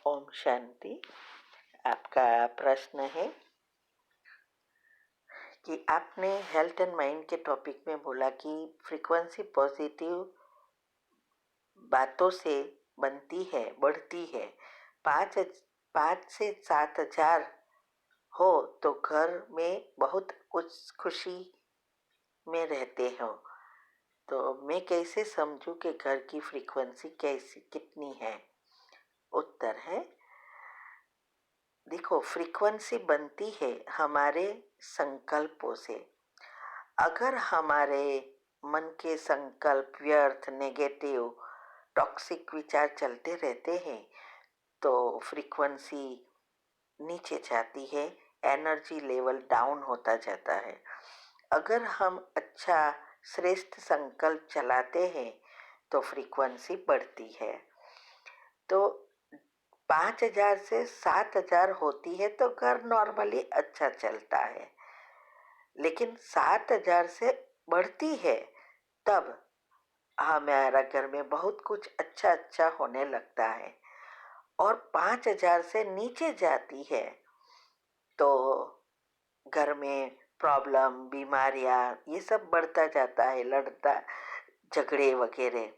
ओम शांति। आपका प्रश्न है कि आपने हेल्थ एंड माइंड के टॉपिक में बोला कि फ्रीक्वेंसी पॉजिटिव बातों से बनती है, बढ़ती है। 5 से 7 हजार हो तो घर में बहुत कुछ खुशी में रहते हो, तो मैं कैसे समझूं कि घर की फ्रीक्वेंसी कैसी कितनी है? उत्तर है, देखो, फ्रीक्वेंसी बनती है हमारे संकल्पों से। अगर हमारे मन के संकल्प व्यर्थ, नेगेटिव, टॉक्सिक विचार चलते रहते हैं तो फ्रीक्वेंसी नीचे जाती है, एनर्जी लेवल डाउन होता जाता है। अगर हम अच्छा श्रेष्ठ संकल्प चलाते हैं तो फ्रीक्वेंसी बढ़ती है। तो 5 हजार से 7 हजार होती है तो घर नॉर्मली अच्छा चलता है, लेकिन 7 हजार से बढ़ती है तब हमारा घर में बहुत कुछ अच्छा अच्छा होने लगता है। और 5 हजार से नीचे जाती है तो घर में प्रॉब्लम, बीमारियां, ये सब बढ़ता जाता है, लड़ता झगड़े वगैरह।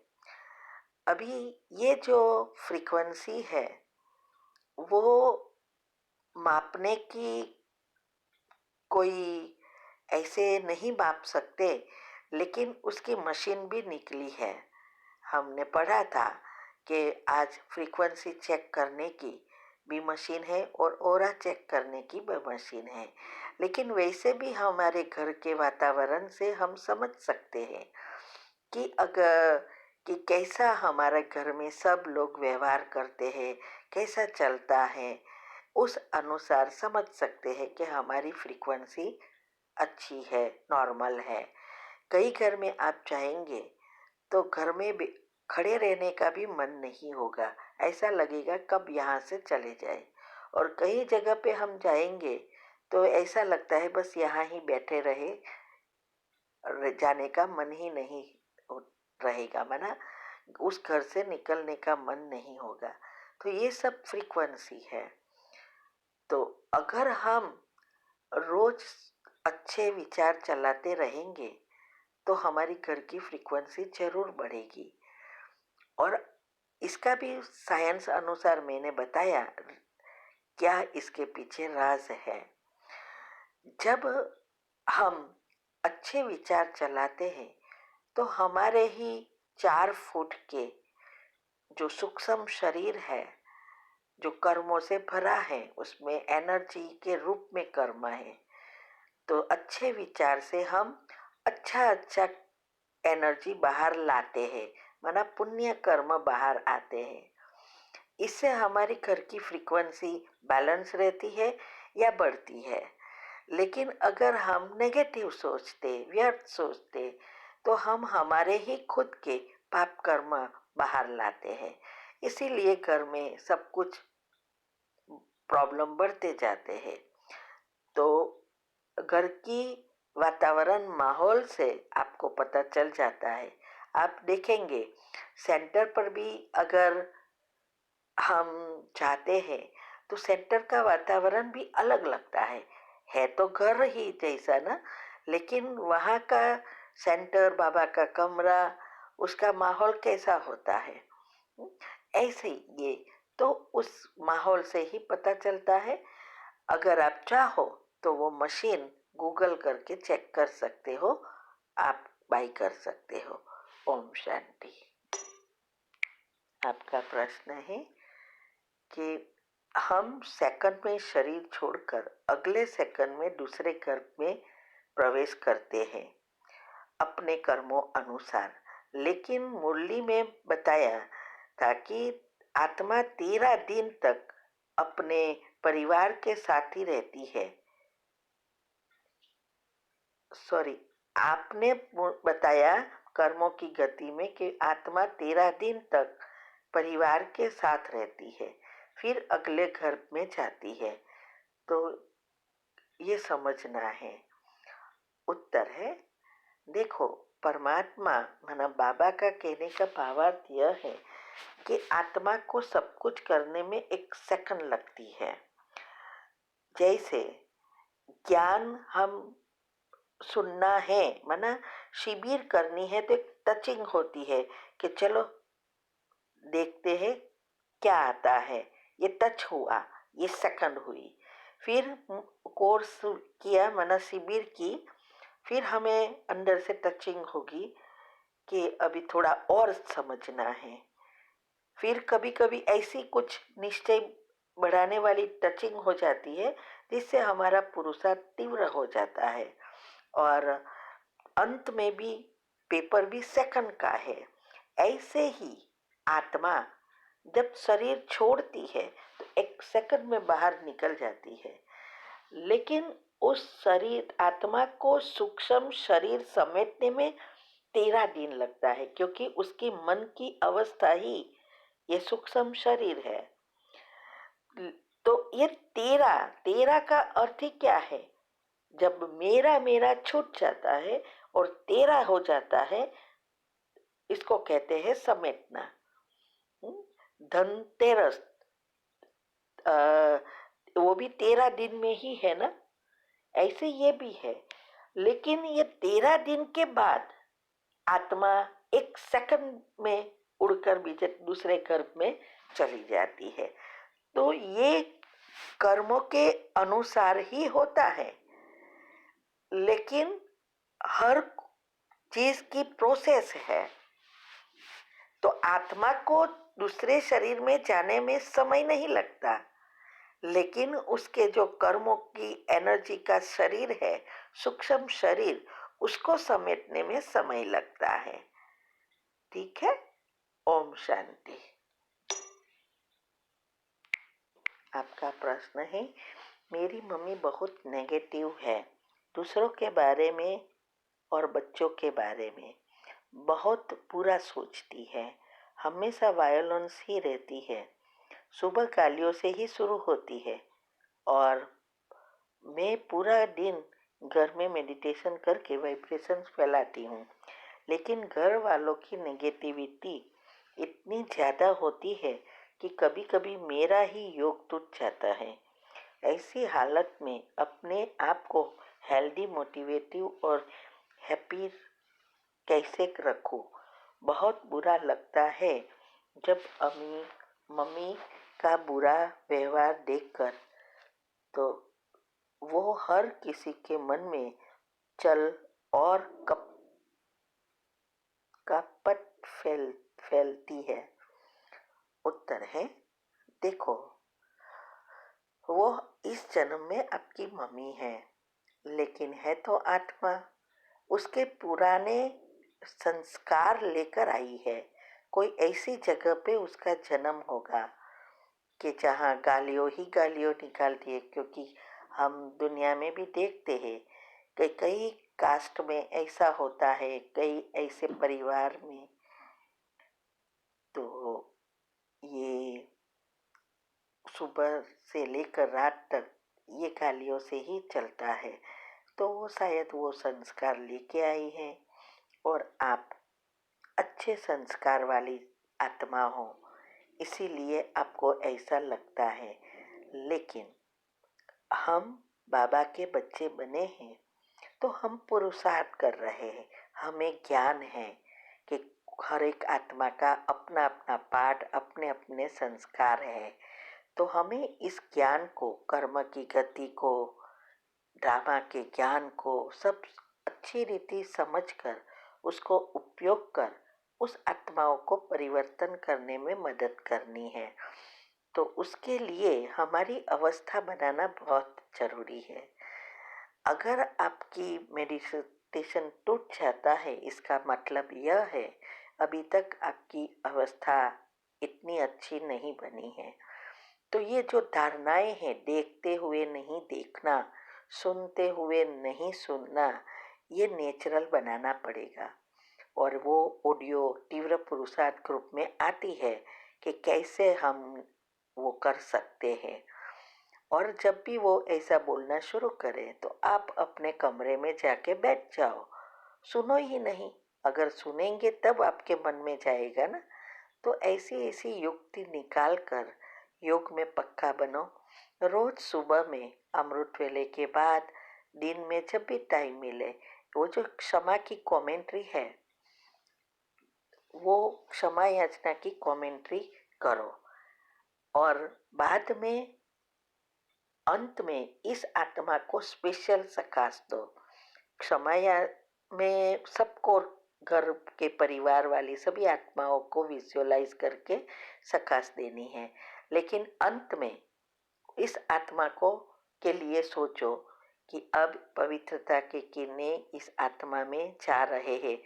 अभी ये जो फ्रीक्वेंसी है वो मापने की कोई ऐसे नहीं माप सकते, लेकिन उसकी मशीन भी निकली है। हमने पढ़ा था कि आज फ्रीक्वेंसी चेक करने की भी मशीन है और ओरा चेक करने की भी मशीन है। लेकिन वैसे भी हमारे घर के वातावरण से हम समझ सकते हैं कि कैसा हमारे घर में सब लोग व्यवहार करते हैं, कैसा चलता है। उस अनुसार समझ सकते हैं कि हमारी फ्रीक्वेंसी अच्छी है, नॉर्मल है। कई घर में आप जाएंगे तो घर में भी खड़े रहने का भी मन नहीं होगा, ऐसा लगेगा कब यहाँ से चले जाए। और कई जगह पे हम जाएंगे तो ऐसा लगता है बस यहाँ ही बैठे रहे, जाने का मन ही नहीं रहेगा, माना उस घर से निकलने का मन नहीं होगा। तो ये सब फ्रीक्वेंसी है। तो अगर हम रोज अच्छे विचार चलाते रहेंगे तो हमारी घर की फ्रीक्वेंसी जरूर बढ़ेगी। और इसका भी साइंस अनुसार मैंने बताया क्या इसके पीछे राज है। जब हम अच्छे विचार चलाते हैं तो हमारे ही 4 फुट के जो सूक्ष्म शरीर है, जो कर्मों से भरा है, उसमें एनर्जी के रूप में कर्म है। तो अच्छे विचार से हम अच्छा अच्छा एनर्जी बाहर लाते हैं, माना पुण्य कर्म बाहर आते हैं। इससे हमारी घर की फ्रीक्वेंसी बैलेंस रहती है या बढ़ती है। लेकिन अगर हम नेगेटिव सोचते, व्यर्थ सोचते, तो हम हमारे ही खुद के पाप कर्म बाहर लाते हैं। इसीलिए घर में सब कुछ प्रॉब्लम बढ़ते जाते हैं। तो घर की वातावरण, माहौल से आपको पता चल जाता है। आप देखेंगे सेंटर पर भी अगर हम जाते हैं तो सेंटर का वातावरण भी अलग लगता है तो घर ही जैसा ना, लेकिन वहाँ का सेंटर, बाबा का कमरा, उसका माहौल कैसा होता है, ऐसे ही ये तो उस माहौल से ही पता चलता है। अगर आप चाहो तो वो मशीन गूगल करके चेक कर सकते हो, आप बाई कर सकते हो। ओम शांति। आपका प्रश्न है कि हम सेकंड में शरीर छोड़कर अगले सेकंड में दूसरे घर में प्रवेश करते हैं अपने कर्मों अनुसार, लेकिन मुरली में बताया था कि आत्मा 13 दिन तक अपने परिवार के साथ ही रहती है। सॉरी, आपने बताया कर्मों की गति में कि आत्मा 13 दिन तक परिवार के साथ रहती है, फिर अगले घर में जाती है। तो ये समझना है। उत्तर है, देखो, परमात्मा माना बाबा का कहने का भावार्थ यह है कि आत्मा को सब कुछ करने में 1 सेकंड लगती है। जैसे ज्ञान हम सुनना है, माना शिविर करनी है तो एक टचिंग होती है कि चलो देखते हैं क्या आता है। ये टच हुआ, ये सेकंड हुई। फिर कोर्स किया, माना शिविर की, फिर हमें अंदर से टचिंग होगी कि अभी थोड़ा और समझना है। फिर कभी कभी ऐसी कुछ निश्चय बढ़ाने वाली टचिंग हो जाती है जिससे हमारा पुरुषार्थ तीव्र हो जाता है, और अंत में भी पेपर भी सेकंड का है। ऐसे ही आत्मा जब शरीर छोड़ती है तो 1 सेकंड में बाहर निकल जाती है, लेकिन उस शरीर आत्मा को सूक्ष्म शरीर समेटने में 13 दिन लगता है, क्योंकि उसकी मन की अवस्था ही ये सूक्ष्म शरीर है। तो ये 13 का अर्थ ही क्या है? जब मेरा मेरा छूट जाता है और 13 हो जाता है, इसको कहते हैं समेटना। धनतेरस वो भी 13 दिन में ही है ना, ऐसे ये भी है। लेकिन ये 13 दिन के बाद आत्मा 1 सेकंड में उड़कर भी दूसरे गर्भ में चली जाती है। तो ये कर्मों के अनुसार ही होता है, लेकिन हर चीज की प्रोसेस है। तो आत्मा को दूसरे शरीर में जाने में समय नहीं लगता, लेकिन उसके जो कर्मों की एनर्जी का शरीर है, सूक्ष्म शरीर, उसको समेटने में समय लगता है। ठीक है। ओम शांति। आपका प्रश्न है, मेरी मम्मी बहुत नेगेटिव है, दूसरों के बारे में और बच्चों के बारे में बहुत बुरा सोचती है, हमेशा वायलेंस ही रहती है, सुबह गालियों से ही शुरू होती है, और मैं पूरा दिन घर में मेडिटेशन करके वाइब्रेशंस फैलाती हूँ, लेकिन घर वालों की नेगेटिविटी इतनी ज़्यादा होती है कि कभी कभी मेरा ही योग टूट जाता है। ऐसी हालत में अपने आप को हेल्दी, मोटिवेटिव और हैप्पी कैसे रखूं? बहुत बुरा लगता है जब मम्मी का बुरा व्यवहार देखकर, तो वो हर किसी के मन में चल और कपट फैलती है। उत्तर है, देखो, वो इस जन्म में आपकी मम्मी है, लेकिन है तो आत्मा, उसके पुराने संस्कार लेकर आई है। कोई ऐसी जगह पे उसका जन्म होगा कि जहाँ गालियों ही गालियों निकालती है, क्योंकि हम दुनिया में भी देखते हैं कि कई कास्ट में ऐसा होता है, कई ऐसे परिवार में, तो ये सुबह से लेकर रात तक ये गालियों से ही चलता है। तो वो शायद वो संस्कार लेके आई है, और आप अच्छे संस्कार वाली आत्मा हो, इसीलिए आपको ऐसा लगता है। लेकिन हम बाबा के बच्चे बने हैं तो हम पुरुषार्थ कर रहे हैं, हमें ज्ञान है कि हर एक आत्मा का अपना अपना पाठ, अपने अपने संस्कार है। तो हमें इस ज्ञान को, कर्म की गति को, ड्रामा के ज्ञान को सब अच्छी रीति समझकर उसको उपयोग कर उस आत्माओं को परिवर्तन करने में मदद करनी है। तो उसके लिए हमारी अवस्था बनाना बहुत जरूरी है। अगर आपकी मेडिटेशन टूट जाता है, इसका मतलब यह है अभी तक आपकी अवस्था इतनी अच्छी नहीं बनी है। तो ये जो धारणाएं हैं, देखते हुए नहीं देखना, सुनते हुए नहीं सुनना, ये नेचुरल बनाना पड़ेगा। और वो ऑडियो तीव्र पुरुषार्थ ग्रुप में आती है कि कैसे हम वो कर सकते हैं। और जब भी वो ऐसा बोलना शुरू करे तो आप अपने कमरे में जाके बैठ जाओ, सुनो ही नहीं। अगर सुनेंगे तब आपके मन में जाएगा ना, तो ऐसी ऐसी युक्ति निकाल कर योग में पक्का बनो। रोज सुबह में अमृत वेले के बाद दिन में जब भी टाइम मिले, वो जो क्षमा की कमेंट्री है, वो क्षमा याचना की कमेंट्री करो। और बाद में अंत में इस आत्मा को स्पेशल सकाश दो। क्षमा या में सबको, घर के परिवार वाली सभी आत्माओं को विजुअलाइज करके सकाश देनी है, लेकिन अंत में इस आत्मा को के लिए सोचो कि अब पवित्रता के किरणें इस आत्मा में जा रहे हैं।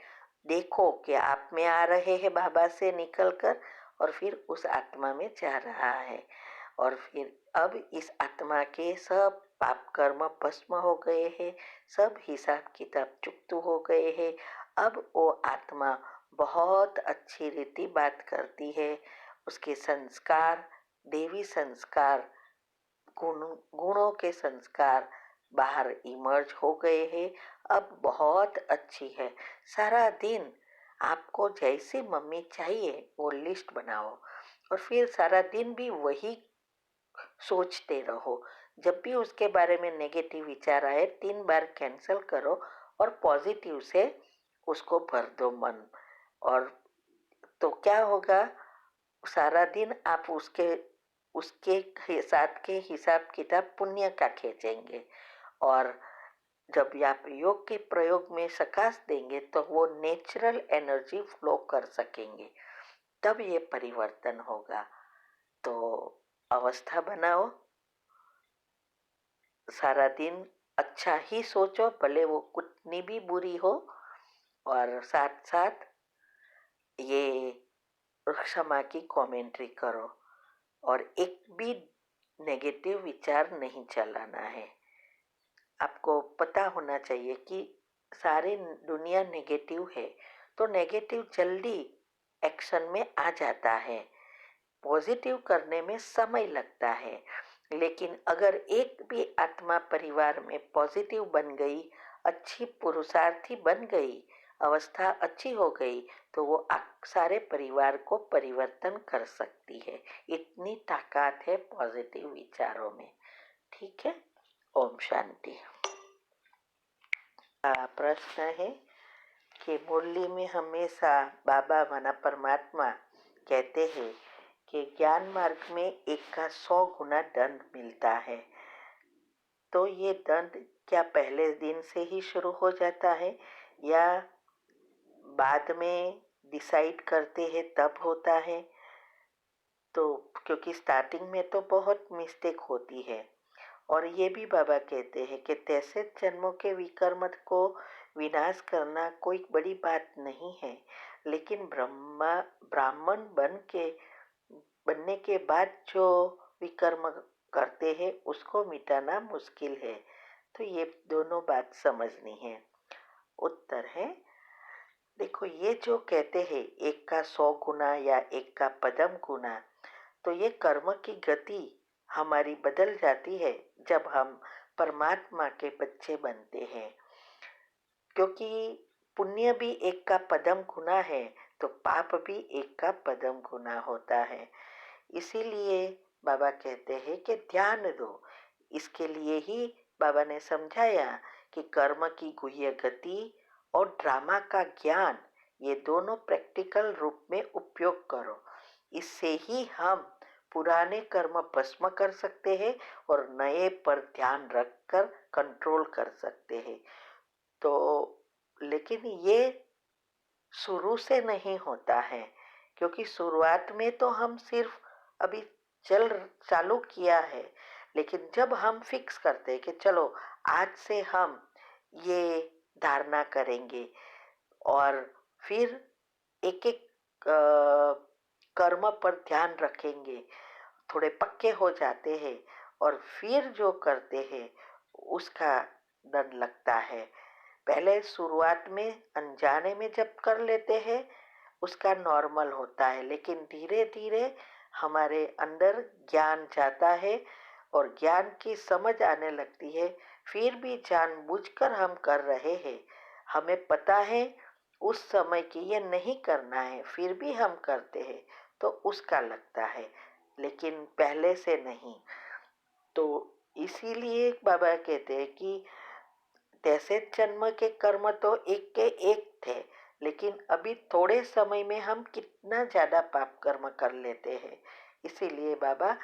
देखो कि आप में आ रहे हैं बाबा से निकलकर, और फिर उस आत्मा में जा रहा है। और फिर अब इस आत्मा के सब पाप कर्म भस्म हो गए हैं, सब हिसाब किताब चुकतू हो गए हैं। अब वो आत्मा बहुत अच्छी रीति बात करती है। उसके संस्कार, देवी संस्कार, गुणों के संस्कार बाहर इमर्ज हो गए हैं। अब बहुत अच्छी है। सारा दिन आपको जैसी मम्मी चाहिए वो लिस्ट बनाओ, और फिर सारा दिन भी वही सोचते रहो। जब भी उसके बारे में नेगेटिव विचार आए 3 बार कैंसल करो और पॉजिटिव से उसको भर दो मन। और तो क्या होगा, सारा दिन आप उसके उसके साथ के हिसाब किताब पुण्य का खींचेंगे। और जब आप योग के प्रयोग में सकाश देंगे तो वो नेचुरल एनर्जी फ्लो कर सकेंगे, तब ये परिवर्तन होगा। तो अवस्था बनाओ, सारा दिन अच्छा ही सोचो, भले वो कितनी भी बुरी हो, और साथ साथ ये क्षमा की कमेंट्री करो। और एक भी नेगेटिव विचार नहीं चलाना है। आपको पता होना चाहिए कि सारी दुनिया नेगेटिव है, तो नेगेटिव जल्दी एक्शन में आ जाता है, पॉजिटिव करने में समय लगता है। लेकिन अगर एक भी आत्मा परिवार में पॉजिटिव बन गई, अच्छी पुरुषार्थी बन गई, अवस्था अच्छी हो गई, तो वो सारे परिवार को परिवर्तन कर सकती है। इतनी ताकत है पॉजिटिव विचारों में। ठीक है, ओम शांति। प्रश्न है कि मुरली में हमेशा बाबा माना परमात्मा कहते हैं कि ज्ञान मार्ग में 1 का 100 गुना दंड मिलता है, तो ये दंड क्या पहले दिन से ही शुरू हो जाता है या बाद में डिसाइड करते हैं तब होता है? तो क्योंकि स्टार्टिंग में तो बहुत मिस्टेक होती है। और ये भी बाबा कहते हैं कि 63 जन्मों के विकर्म को विनाश करना कोई बड़ी बात नहीं है, लेकिन ब्राह्मण बनने के बाद जो विकर्म करते हैं उसको मिटाना मुश्किल है। तो ये दोनों बात समझनी है। उत्तर है, देखो ये जो कहते हैं 1 का 100 गुना या 1 का पदम गुना, तो ये कर्म की गति हमारी बदल जाती है जब हम परमात्मा के बच्चे बनते हैं। क्योंकि पुण्य भी 1 का पदम गुना है, तो पाप भी 1 का पदम गुना होता है। इसीलिए बाबा कहते हैं कि ध्यान दो। इसके लिए ही बाबा ने समझाया कि कर्म की गुह्य गति और ड्रामा का ज्ञान, ये दोनों प्रैक्टिकल रूप में उपयोग करो। इससे ही हम पुराने कर्म भस्म कर सकते हैं और नए पर ध्यान रखकर कंट्रोल कर सकते हैं। तो लेकिन ये शुरू से नहीं होता है, क्योंकि शुरुआत में तो हम सिर्फ अभी चालू किया है। लेकिन जब हम फिक्स करते हैं कि चलो आज से हम ये धारणा करेंगे, और फिर एक एक कर्म पर ध्यान रखेंगे, थोड़े पक्के हो जाते हैं, और फिर जो करते हैं उसका डर लगता है। पहले शुरुआत में अनजाने में जब कर लेते हैं उसका नॉर्मल होता है, लेकिन धीरे धीरे हमारे अंदर ज्ञान जाता है और ज्ञान की समझ आने लगती है। फिर भी जानबूझकर हम कर रहे हैं, हमें पता है उस समय कि ये नहीं करना है, फिर भी हम करते हैं, तो उसका लगता है, लेकिन पहले से नहीं। तो इसीलिए बाबा कहते हैं कि तैसे जन्म के कर्म तो एक के एक थे, लेकिन अभी थोड़े समय में हम कितना ज्यादा पाप कर्म कर लेते हैं। इसीलिए बाबा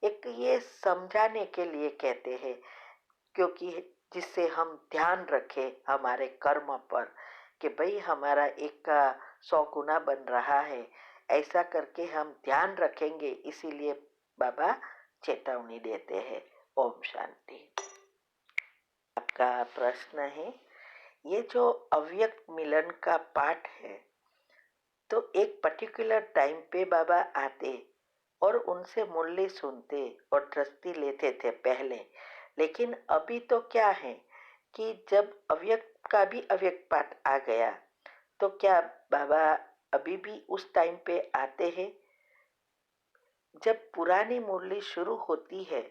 एक ये समझाने के लिए कहते हैं, क्योंकि जिससे हम ध्यान रखें हमारे कर्म पर कि भाई हमारा एक का 100 गुना बन रहा है, ऐसा करके हम ध्यान रखेंगे। इसीलिए बाबा चेतावनी देते हैं। ओम शांति। आपका प्रश्न है, ये जो अव्यक्त मिलन का पाठ है, तो एक पर्टिकुलर टाइम पे बाबा आते और उनसे मुरली सुनते और दृष्टि लेते थे पहले। लेकिन अभी तो क्या है कि जब अव्यक्त का भी अव्यक्त पाठ आ गया, तो क्या बाबा अभी भी उस टाइम पे आते हैं? जब पुरानी मुरली शुरू होती है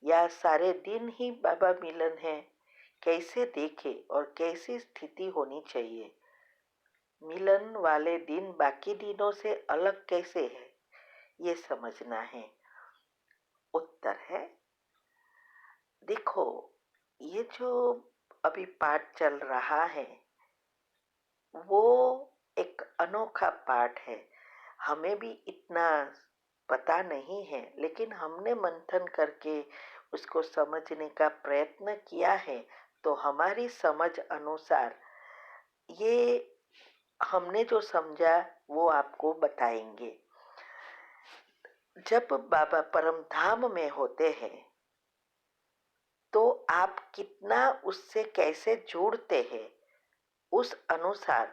या सारे दिन ही बाबा मिलन है, कैसे देखे और कैसी स्थिति होनी चाहिए? मिलन वाले दिन बाकी दिनों से अलग कैसे है, ये समझना है। उत्तर है, देखो, ये जो अभी पाठ चल रहा है वो एक अनोखा पाठ है। हमें भी इतना पता नहीं है, लेकिन हमने मंथन करके उसको समझने का प्रयत्न किया है। तो हमारी समझ अनुसार ये हमने जो समझा वो आपको बताएंगे। जब बाबा परम धाम में होते हैं तो आप कितना उससे कैसे जुड़ते हैं, उस अनुसार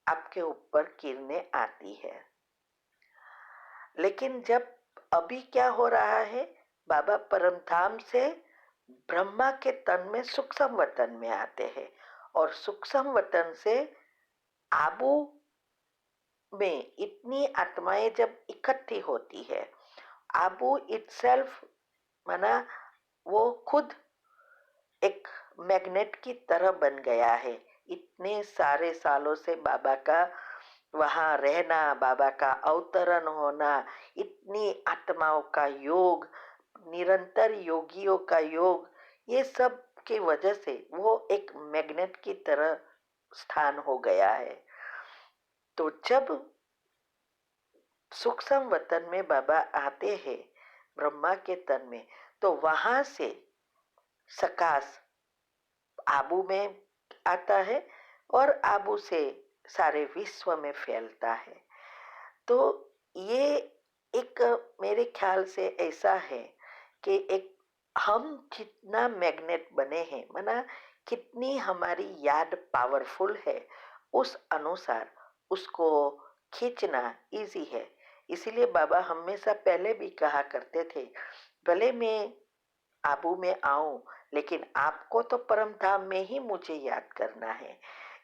आपके ऊपर किरणें आती है। लेकिन जब अभी क्या हो रहा है, बाबा परम धाम से ब्रह्मा के तन में सूक्ष्म वतन में आते हैं और सूक्ष्म वतन से आबू में इतनी आत्माएं जब इकट्ठी होती है, आबू इटसेल्फ माना वो खुद एक मैग्नेट की तरह बन गया है। इतने सारे सालों से बाबा का वहां रहना, बाबा का अवतरण होना, इतनी आत्माओं का योग, निरंतर योगियों का योग, ये सब की वजह से वो एक मैग्नेट की तरह स्थान हो गया है। तो जब सूक्ष्म वतन में बाबा आते हैं ब्रह्मा के तन में, तो वहां से सकाश आबू में आता है और आबू से सारे विश्व में फैलता है। तो ये एक मेरे ख्याल से ऐसा है कि एक हम जितना मैग्नेट बने हैं, माना कितनी हमारी याद पावरफुल है, उस अनुसार उसको खींचना इजी है। इसीलिए बाबा हमेशा पहले भी कहा करते थे, भले मैं आबू में आऊं, लेकिन आपको तो परम धाम में ही मुझे याद करना है।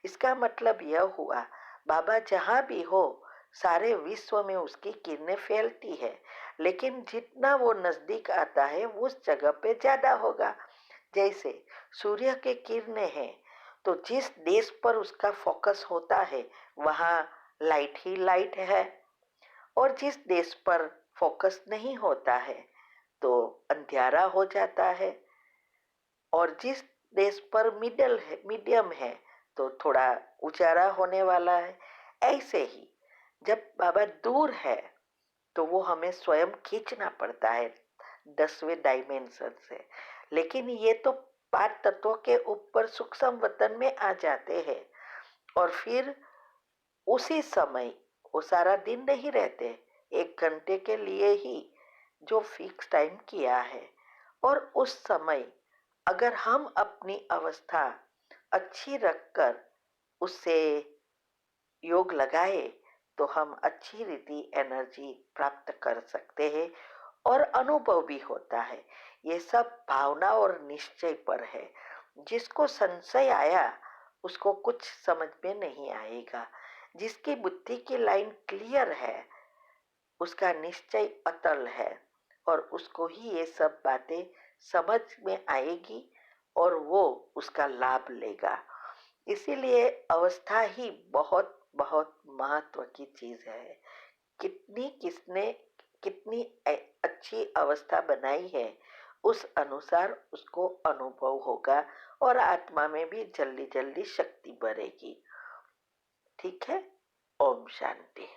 इसका मतलब यह हुआ, बाबा जहां भी हो सारे विश्व में उसकी किरणें फैलती है, लेकिन जितना वो नजदीक आता है उस जगह पे ज्यादा होगा। जैसे सूर्य के किरणें हैं, तो जिस देश पर उसका फोकस होता है वहां लाइट ही लाइट है, और जिस देश पर फोकस नहीं होता है तो अंधियारा हो जाता है, और जिस देश पर मिडल है, मीडियम है, तो थोड़ा उजाला होने वाला है। ऐसे ही जब बाबा दूर है तो वो हमें स्वयं खींचना पड़ता है 10वें डायमेंशन से। लेकिन ये तो 5 तत्वों के ऊपर सूक्ष्म वतन में आ जाते हैं, और फिर उसी समय वो सारा दिन नहीं रहते, 1 घंटे के लिए ही जो फिक्स टाइम किया है। और उस समय अगर हम अपनी अवस्था अच्छी रखकर उससे योग लगाए तो हम अच्छी रीति एनर्जी प्राप्त कर सकते हैं, और अनुभव भी होता है। ये सब भावना और निश्चय पर है। जिसको संशय आया उसको कुछ समझ में नहीं आएगा। जिसकी बुद्धि की लाइन क्लियर है उसका निश्चय अटल है, और उसको ही ये सब बातें समझ में आएगी और वो उसका लाभ लेगा। इसीलिए अवस्था ही बहुत बहुत महत्व की चीज है। कितनी किसने कितनी अच्छी अवस्था बनाई है, उस अनुसार उसको अनुभव होगा और आत्मा में भी जल्दी जल्दी शक्ति बढ़ेगी। ठीक है। ओम शांति।